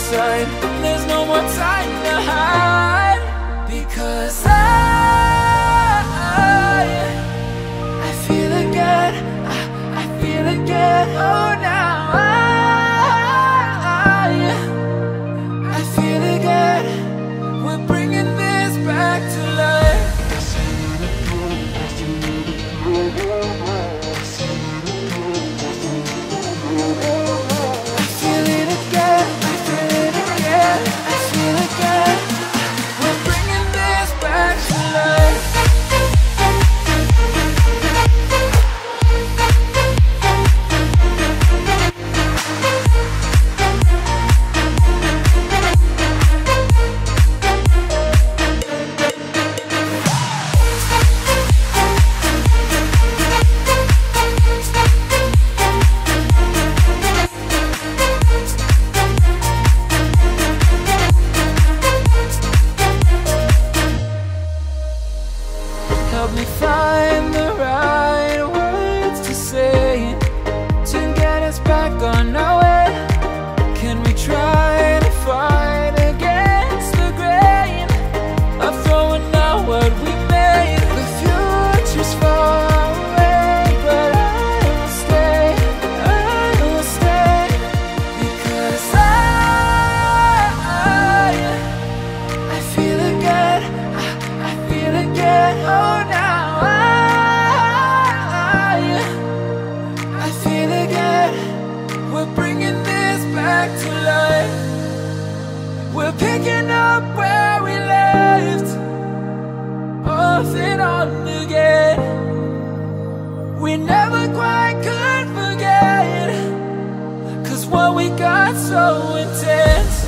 side. There's no more time to hide, because I feel again, I feel again. Oh, now I feel again. We're bringing this back to life. I feel it again, I feel it again, I feel again. We're bringing this back to life. Help me find the right words to say to get us back on our way. Can we try to fight against the grain of throwing out what we made? The future's far away, but I will stay, because I feel again, I feel again. Oh, now I feel again. We're bringing this back to life. We're picking up where we left off and on again. We never quite could forget, 'cause what we got so intense.